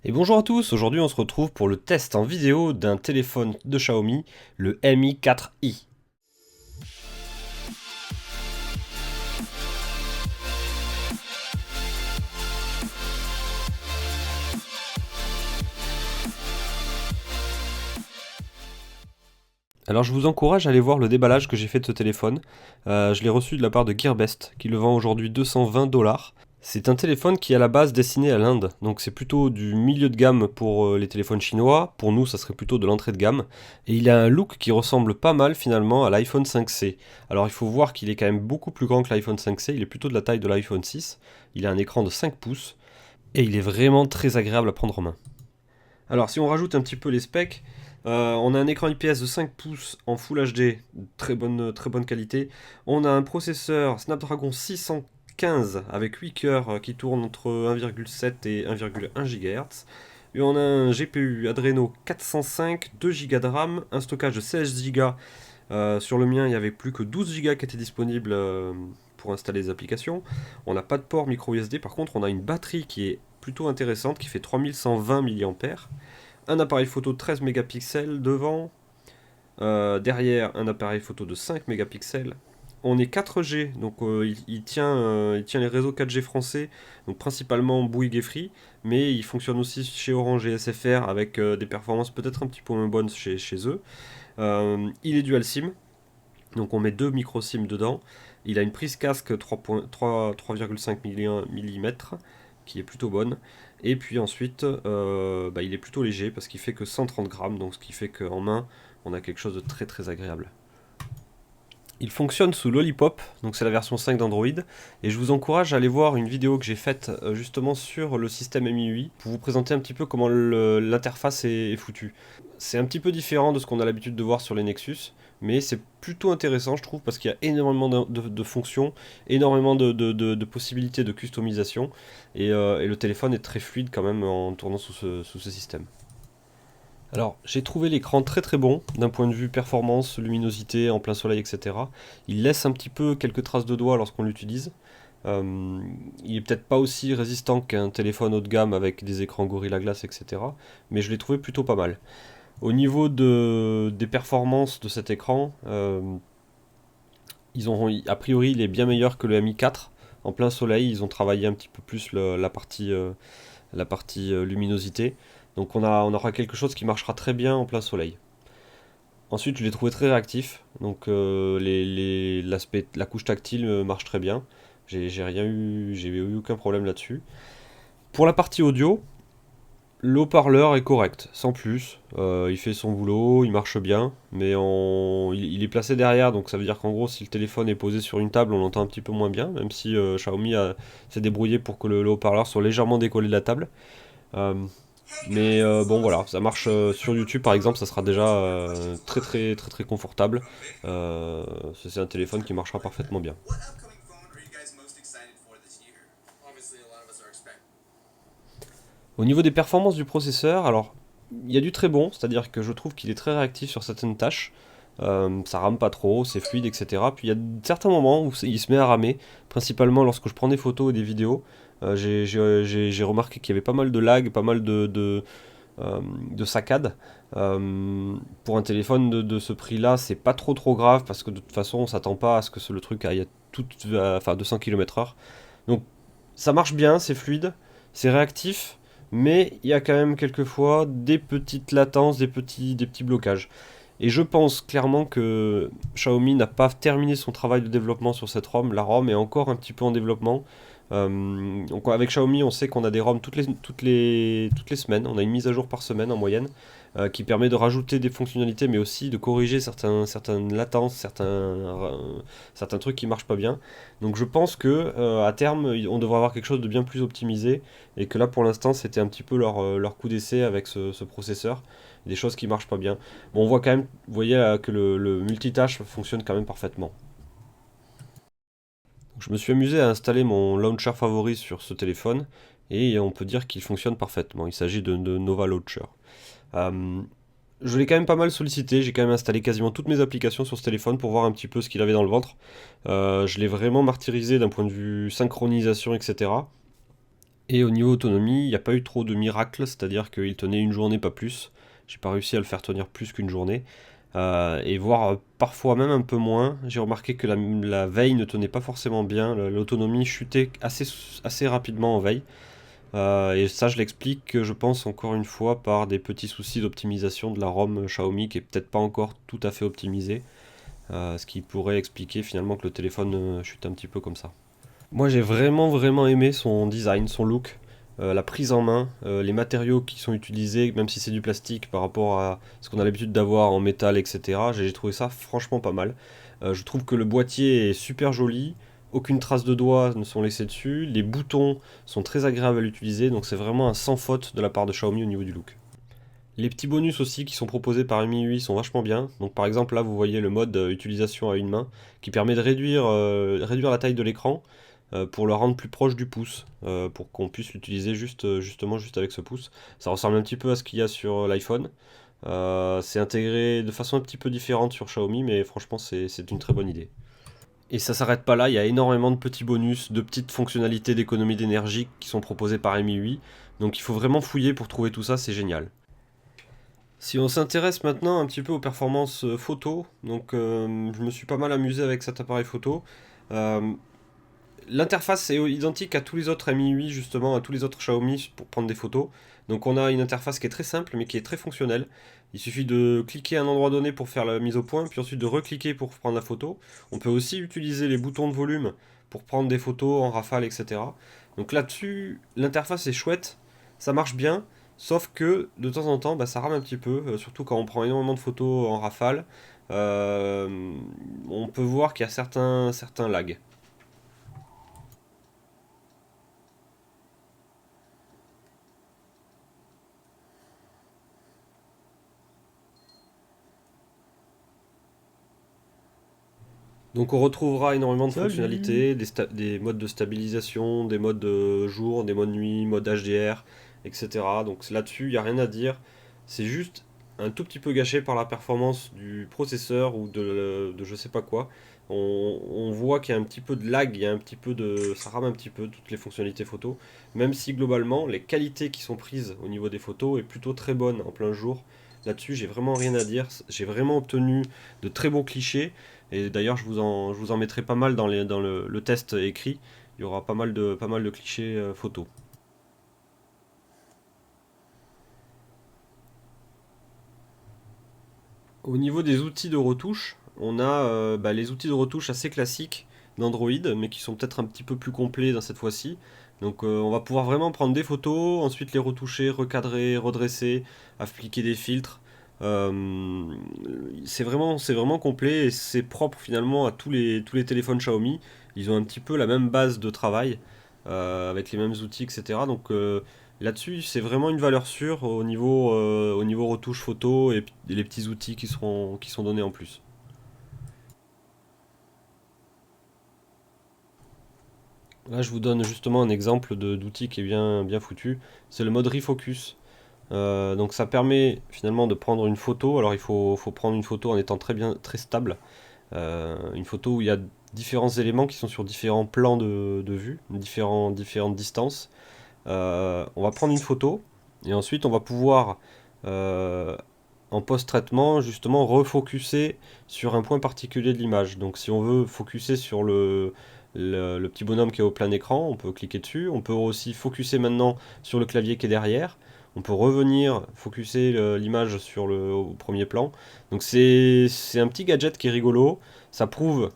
Et bonjour à tous, aujourd'hui on se retrouve pour le test en vidéo d'un téléphone de Xiaomi, le Mi 4i. Alors je vous encourage à aller voir le déballage que j'ai fait de ce téléphone. Je l'ai reçu de la part de Gearbest qui le vend aujourd'hui 220 $. C'est un téléphone qui est à la base destiné à l'Inde, donc c'est plutôt du milieu de gamme pour les téléphones chinois. Pour nous, ça serait plutôt de l'entrée de gamme. Et il a un look qui ressemble pas mal finalement à l'iPhone 5C. Alors il faut voir qu'il est quand même beaucoup plus grand que l'iPhone 5C, il est plutôt de la taille de l'iPhone 6. Il a un écran de 5 pouces et il est vraiment très agréable à prendre en main. Alors si on rajoute un petit peu les specs, on a un écran IPS de 5 pouces en Full HD, très bonne qualité. On a un processeur Snapdragon 615 avec 8 cœurs qui tourne entre 1,7 et 1,1 GHz. Et on a un GPU Adreno 405, 2 Go de RAM, un stockage de 16 Go. Sur le mien, il n'y avait plus que 12 Go qui étaient disponibles pour installer les applications. On n'a pas de port micro USB, par contre, on a une batterie qui est plutôt intéressante, qui fait 3120 mAh. Un appareil photo de 13 mégapixels devant, derrière un appareil photo de 5 mégapixels. On est 4G, donc il tient les réseaux 4G français, donc principalement Bouygues et Free, mais il fonctionne aussi chez Orange et SFR avec des performances peut-être un petit peu moins bonnes chez eux. Il est dual SIM, donc on met deux micro SIM dedans. Il a une prise casque 3,5 mm qui est plutôt bonne. Et puis ensuite, il est plutôt léger parce qu'il fait que 130 grammes, donc ce qui fait qu'en main, on a quelque chose de très très agréable. Il fonctionne sous Lollipop, donc c'est la version 5 d'Android, et je vous encourage à aller voir une vidéo que j'ai faite justement sur le système MIUI pour vous présenter un petit peu comment l'interface est foutue. C'est un petit peu différent de ce qu'on a l'habitude de voir sur les Nexus, mais c'est plutôt intéressant je trouve parce qu'il y a énormément de fonctions, énormément de possibilités de customisation, et le téléphone est très fluide quand même en tournant sous ce système. Alors, j'ai trouvé l'écran très très bon d'un point de vue performance, luminosité, en plein soleil, etc. Il laisse un petit peu quelques traces de doigts lorsqu'on l'utilise. Il est peut-être pas aussi résistant qu'un téléphone haut de gamme avec des écrans Gorilla Glass, etc. Mais je l'ai trouvé plutôt pas mal. Au niveau des performances de cet écran, a priori il est bien meilleur que le Mi 4. En plein soleil, ils ont travaillé un petit peu plus la partie luminosité. Donc on aura quelque chose qui marchera très bien en plein soleil. Ensuite, je l'ai trouvé très réactif, donc la couche tactile marche très bien. J'ai eu aucun problème là-dessus. Pour la partie audio, le haut-parleur est correct, sans plus. Il fait son boulot, il marche bien, mais il est placé derrière, donc ça veut dire qu'en gros, si le téléphone est posé sur une table, on l'entend un petit peu moins bien, même si Xiaomi s'est débrouillé pour que le haut-parleur soit légèrement décollé de la table. Euh, mais bon voilà, ça marche sur YouTube par exemple, ça sera déjà très confortable. C'est un téléphone qui marchera parfaitement bien. Au niveau des performances du processeur, alors il y a du très bon, c'est-à-dire que je trouve qu'il est très réactif sur certaines tâches. Ça rame pas trop, c'est fluide, etc. Puis il y a certains moments où il se met à ramer, principalement lorsque je prends des photos et des vidéos. J'ai remarqué qu'il y avait pas mal de lag, pas mal de saccades. Pour un téléphone de ce prix-là, c'est pas trop grave parce que de toute façon, on s'attend pas à ce que le truc aille à 200 km/h. Donc ça marche bien, c'est fluide, c'est réactif, mais il y a quand même quelquefois des petites latences, des petits blocages. Et je pense clairement que Xiaomi n'a pas terminé son travail de développement sur cette ROM. La ROM est encore un petit peu en développement. Donc avec Xiaomi, on sait qu'on a des ROM toutes les semaines. On a une mise à jour par semaine en moyenne qui permet de rajouter des fonctionnalités, mais aussi de corriger certaines latences, certains trucs qui marchent pas bien. Donc je pense que à terme, on devrait avoir quelque chose de bien plus optimisé et que là, pour l'instant, c'était un petit peu leur coup d'essai avec ce processeur. Des choses qui marchent pas bien. Bon, on voit quand même, vous voyez là, que le multitâche fonctionne quand même parfaitement. Donc, je me suis amusé à installer mon launcher favori sur ce téléphone et on peut dire qu'il fonctionne parfaitement. Il s'agit de Nova Launcher. Euh, je l'ai quand même pas mal sollicité, j'ai quand même installé quasiment toutes mes applications sur ce téléphone pour voir un petit peu ce qu'il avait dans le ventre. Je l'ai vraiment martyrisé d'un point de vue synchronisation, etc. Et au niveau autonomie, il n'y a pas eu trop de miracles, c'est-à-dire qu'il tenait une journée, pas plus. J'ai pas réussi à le faire tenir plus qu'une journée. Et voire parfois même un peu moins. J'ai remarqué que la veille ne tenait pas forcément bien, l'autonomie chutait assez rapidement en veille. Et ça, je l'explique, je pense, encore une fois, par des petits soucis d'optimisation de la ROM Xiaomi qui est peut-être pas encore tout à fait optimisée. Ce qui pourrait expliquer finalement que le téléphone chute un petit peu comme ça. Moi, j'ai vraiment aimé son design, son look, la prise en main, les matériaux qui sont utilisés, même si c'est du plastique par rapport à ce qu'on a l'habitude d'avoir en métal, etc. J'ai trouvé ça franchement pas mal. Je trouve que le boîtier est super joli, aucune trace de doigts ne sont laissées dessus, les boutons sont très agréables à l'utiliser, donc c'est vraiment un sans faute de la part de Xiaomi au niveau du look. Les petits bonus aussi qui sont proposés par Mi 8 sont vachement bien. Donc par exemple là vous voyez le mode utilisation à une main qui permet de réduire la taille de l'écran pour le rendre plus proche du pouce, pour qu'on puisse l'utiliser justement juste avec ce pouce. Ça ressemble un petit peu à ce qu'il y a sur l'iPhone. C'est intégré de façon un petit peu différente sur Xiaomi, mais franchement c'est une très bonne idée. Et ça s'arrête pas là, il y a énormément de petits bonus, de petites fonctionnalités d'économie d'énergie qui sont proposées par Mi 8. Donc il faut vraiment fouiller pour trouver tout ça, c'est génial. Si on s'intéresse maintenant un petit peu aux performances photo, donc je me suis pas mal amusé avec cet appareil photo. Euh, L'interface est identique à tous les autres Mi 8 justement, à tous les autres Xiaomi pour prendre des photos. Donc on a une interface qui est très simple mais qui est très fonctionnelle. Il suffit de cliquer à un endroit donné pour faire la mise au point, puis ensuite de recliquer pour prendre la photo. On peut aussi utiliser les boutons de volume pour prendre des photos en rafale, etc. Donc là-dessus, l'interface est chouette, ça marche bien, sauf que de temps en temps, bah, ça rame un petit peu, surtout quand on prend énormément de photos en rafale. Euh, on peut voir qu'il y a certains lags. Donc on retrouvera énormément de Salut! fonctionnalités, des modes de stabilisation, des modes jour, des modes nuit, mode HDR, etc. Donc là-dessus, il n'y a rien à dire. C'est juste un tout petit peu gâché par la performance du processeur ou de je sais pas quoi. On voit qu'il y a un petit peu de lag, il y a un petit peu ça rame un petit peu toutes les fonctionnalités photo. Même si globalement, les qualités qui sont prises au niveau des photos est plutôt très bonne en plein jour. Là-dessus, j'ai vraiment rien à dire. J'ai vraiment obtenu de très bons clichés. Et d'ailleurs, je vous en mettrai pas mal dans le test écrit. Il y aura pas mal de clichés photos. Au niveau des outils de retouche, on a les outils de retouche assez classiques d'Android, mais qui sont peut-être un petit peu plus complets dans cette fois-ci. Donc on va pouvoir vraiment prendre des photos, ensuite les retoucher, recadrer, redresser, appliquer des filtres. Euh, c'est vraiment complet et c'est propre finalement à tous les téléphones Xiaomi. Ils ont un petit peu la même base de travail, avec les mêmes outils, etc. Donc là-dessus, c'est vraiment une valeur sûre au niveau retouche photo et les petits outils qui sont donnés en plus. Là, je vous donne justement un exemple d'outil qui est bien foutu. C'est le mode refocus. Donc ça permet finalement de prendre une photo. Alors faut prendre une photo en étant très stable. Une photo où il y a différents éléments qui sont sur différents plans de vue, différentes distances. On va prendre une photo et ensuite on va pouvoir euh, en post-traitement justement refocuser sur un point particulier de l'image. Donc si on veut focuser sur le petit bonhomme qui est au plein écran, on peut cliquer dessus. On peut aussi focuser maintenant sur le clavier qui est derrière. On peut revenir focuser l'image sur au premier plan. Donc c'est un petit gadget qui est rigolo. Ça prouve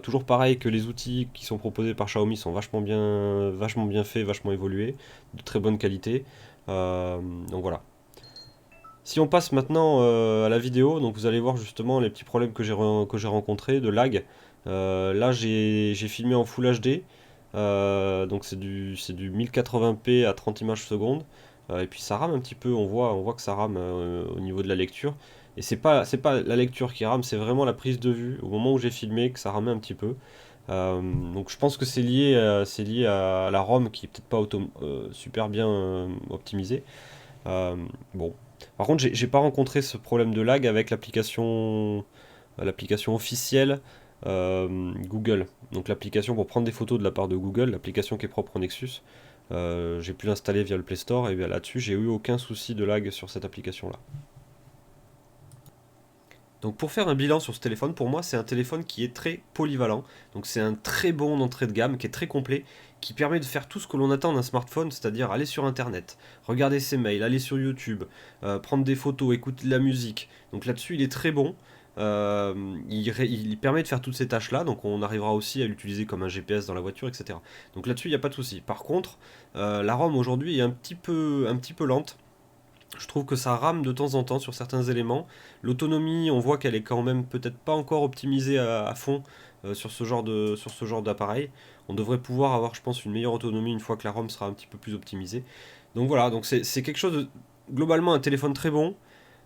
toujours pareil que les outils qui sont proposés par Xiaomi sont vachement bien faits, vachement évolués, de très bonne qualité. Donc voilà. Si on passe maintenant à la vidéo, donc vous allez voir justement les petits problèmes que j'ai rencontrés de lag. Là j'ai filmé en Full HD, donc c'est du 1080p à 30 images secondes. Et puis ça rame un petit peu, on voit que ça rame au niveau de la lecture. Et c'est pas la lecture qui rame, c'est vraiment la prise de vue au moment où j'ai filmé que ça ramait un petit peu. Donc je pense que c'est lié à la ROM qui est peut-être pas super bien optimisée. Bon. Par contre, j'ai pas rencontré ce problème de lag avec l'application officielle Google. Donc l'application pour prendre des photos de la part de Google, l'application qui est propre au Nexus. J'ai pu l'installer via le Play Store et bien là-dessus j'ai eu aucun souci de lag sur cette application-là. Donc pour faire un bilan sur ce téléphone, pour moi c'est un téléphone qui est très polyvalent. Donc c'est un très bon entrée de gamme qui est très complet, qui permet de faire tout ce que l'on attend d'un smartphone, c'est-à-dire aller sur internet, regarder ses mails, aller sur YouTube, prendre des photos, écouter de la musique. Donc là-dessus il est très bon. Il permet de faire toutes ces tâches-là, donc on arrivera aussi à l'utiliser comme un GPS dans la voiture, etc. Donc là-dessus il n'y a pas de souci. Par contre, la ROM aujourd'hui est un petit peu lente. Je trouve que ça rame de temps en temps sur certains éléments. L'autonomie, on voit qu'elle est quand même peut-être pas encore optimisée à fond sur sur ce genre d'appareil. On devrait pouvoir avoir, je pense, une meilleure autonomie une fois que la ROM sera un petit peu plus optimisée. Donc voilà, donc c'est quelque chose de globalement un téléphone très bon.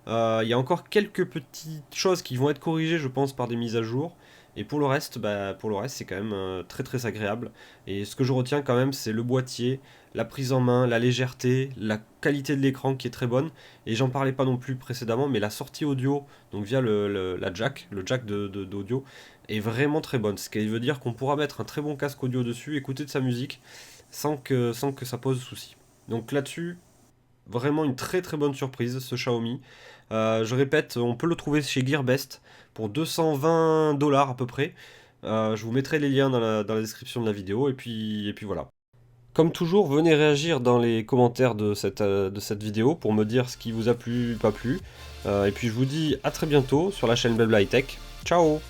Il y a encore quelques petites choses qui vont être corrigées, je pense, par des mises à jour. Et pour le reste, c'est quand même très très agréable. Et ce que je retiens quand même, c'est le boîtier, la prise en main, la légèreté, la qualité de l'écran qui est très bonne. Et j'en parlais pas non plus précédemment, mais la sortie audio, donc via la jack, le jack d'audio, est vraiment très bonne. Ce qui veut dire qu'on pourra mettre un très bon casque audio dessus, écouter de sa musique, sans que ça pose souci. Donc là-dessus, vraiment une très très bonne surprise ce Xiaomi. Je répète, on peut le trouver chez Gearbest pour 220 dollars à peu près. Je vous mettrai les liens dans la description de la vidéo et puis voilà. Comme toujours, venez réagir dans les commentaires de de cette vidéo pour me dire ce qui vous a plu, pas plu. Et puis je vous dis à très bientôt sur la chaîne Blabla High Tech. Ciao!